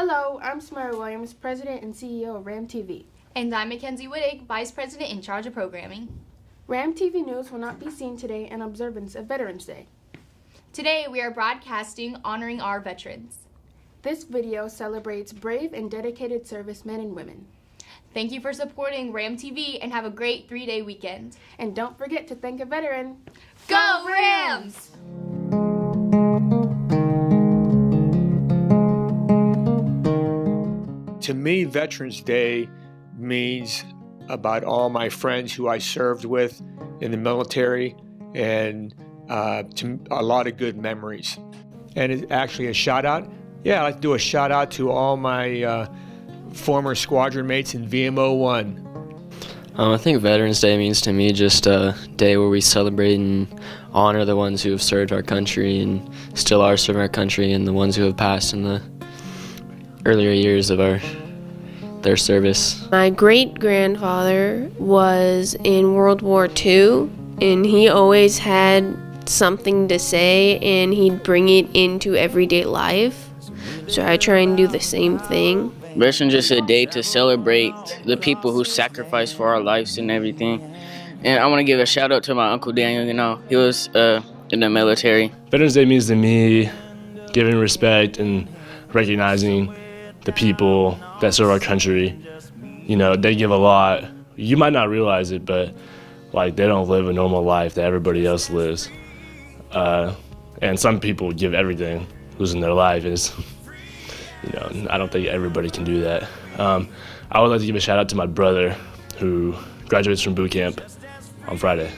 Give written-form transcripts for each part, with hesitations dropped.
Hello, I'm Semariah Williams, President and CEO of RamTV. And I'm Mackenzie Wittig, Vice President in charge of programming. RamTV News will not be seen today in observance of Veterans Day. Today we are broadcasting honoring our veterans. This video celebrates brave and dedicated servicemen and women. Thank you for supporting RamTV and have a great 3-day weekend. And don't forget to thank a veteran. Go Rams! To me, Veterans Day means about all my friends who I served with in the military and to a lot of good memories. And it's actually a shout out. Yeah, I'd like to do a shout out to all my former squadron mates in VMO1. I think Veterans Day means to me just a day where we celebrate and honor the ones who have served our country and still are serving our country, and the ones who have passed in the earlier years of their service. My great-grandfather was in World War II, and he always had something to say, and he'd bring it into everyday life. So I try and do the same thing. Veterans just a day to celebrate the people who sacrificed for our lives and everything. And I want to give a shout out to my Uncle Daniel. He was in the military. Veterans Day means to me giving respect and recognizing the people that serve our country. They give a lot. You might not realize it, but they don't live a normal life that everybody else lives. And some people give everything, losing their life is, I don't think everybody can do that. I would like to give a shout out to my brother who graduates from boot camp on Friday.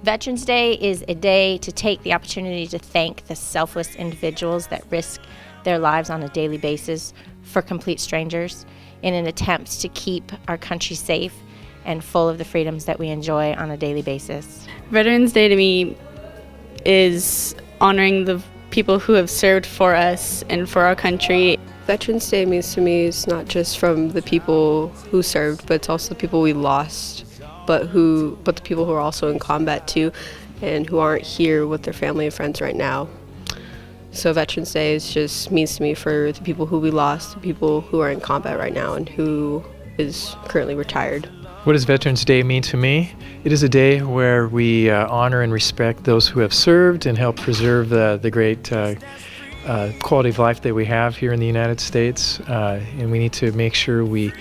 Veterans Day is a day to take the opportunity to thank the selfless individuals that risk their lives on a daily basis for complete strangers in an attempt to keep our country safe and full of the freedoms that we enjoy on a daily basis. Veterans Day to me is honoring the people who have served for us and for our country. Veterans Day means to me is not just from the people who served, but it's also the people we lost, but the people who are also in combat too, and who aren't here with their family and friends right now. So Veterans Day just means to me for the people who we lost, the people who are in combat right now, and who is currently retired. What does Veterans Day mean to me? It is a day where we honor and respect those who have served and help preserve the great quality of life that we have here in the United States. And we need to make sure we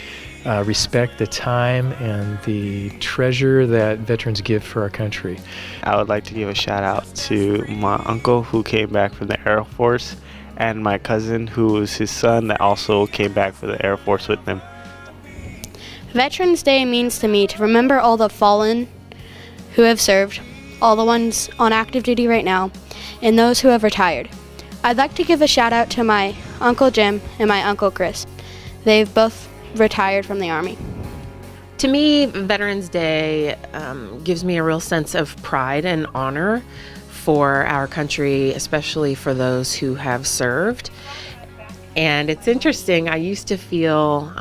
respect the time and the treasure that veterans give for our country. I would like to give a shout out to my uncle who came back from the Air Force, and my cousin who was his son that also came back for the Air Force with him. Veterans Day means to me to remember all the fallen who have served, all the ones on active duty right now, and those who have retired. I'd like to give a shout out to my Uncle Jim and my Uncle Chris. They've both retired from the Army. To me, Veterans Day gives me a real sense of pride and honor for our country, especially for those who have served. And it's interesting, I used to feel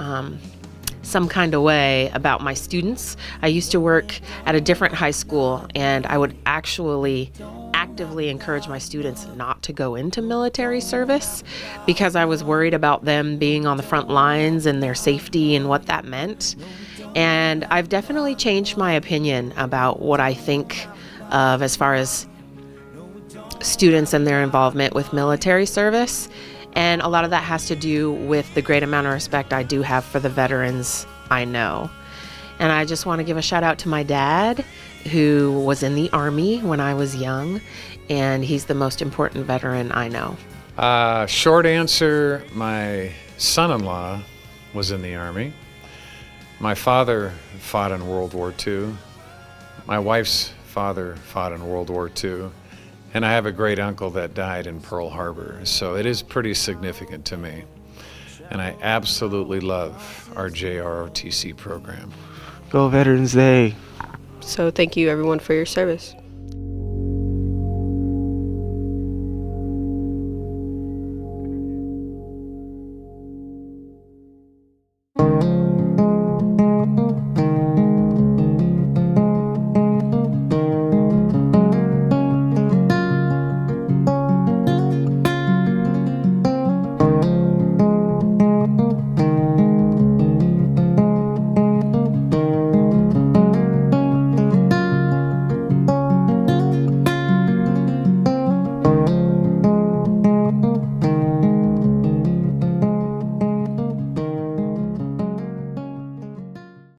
some kind of way about my students. I used to work at a different high school, and I would actually actively encourage my students not to go into military service because I was worried about them being on the front lines and their safety and what that meant. And I've definitely changed my opinion about what I think of as far as students and their involvement with military service. And a lot of that has to do with the great amount of respect I do have for the veterans I know. And I just want to give a shout out to my dad, who was in the Army when I was young, and he's the most important veteran I know. Short answer, my son-in-law was in the Army. My father fought in World War II. My wife's father fought in World War II. And I have a great uncle that died in Pearl Harbor, so it is pretty significant to me. And I absolutely love our JROTC program. Go Veterans Day! So thank you everyone for your service.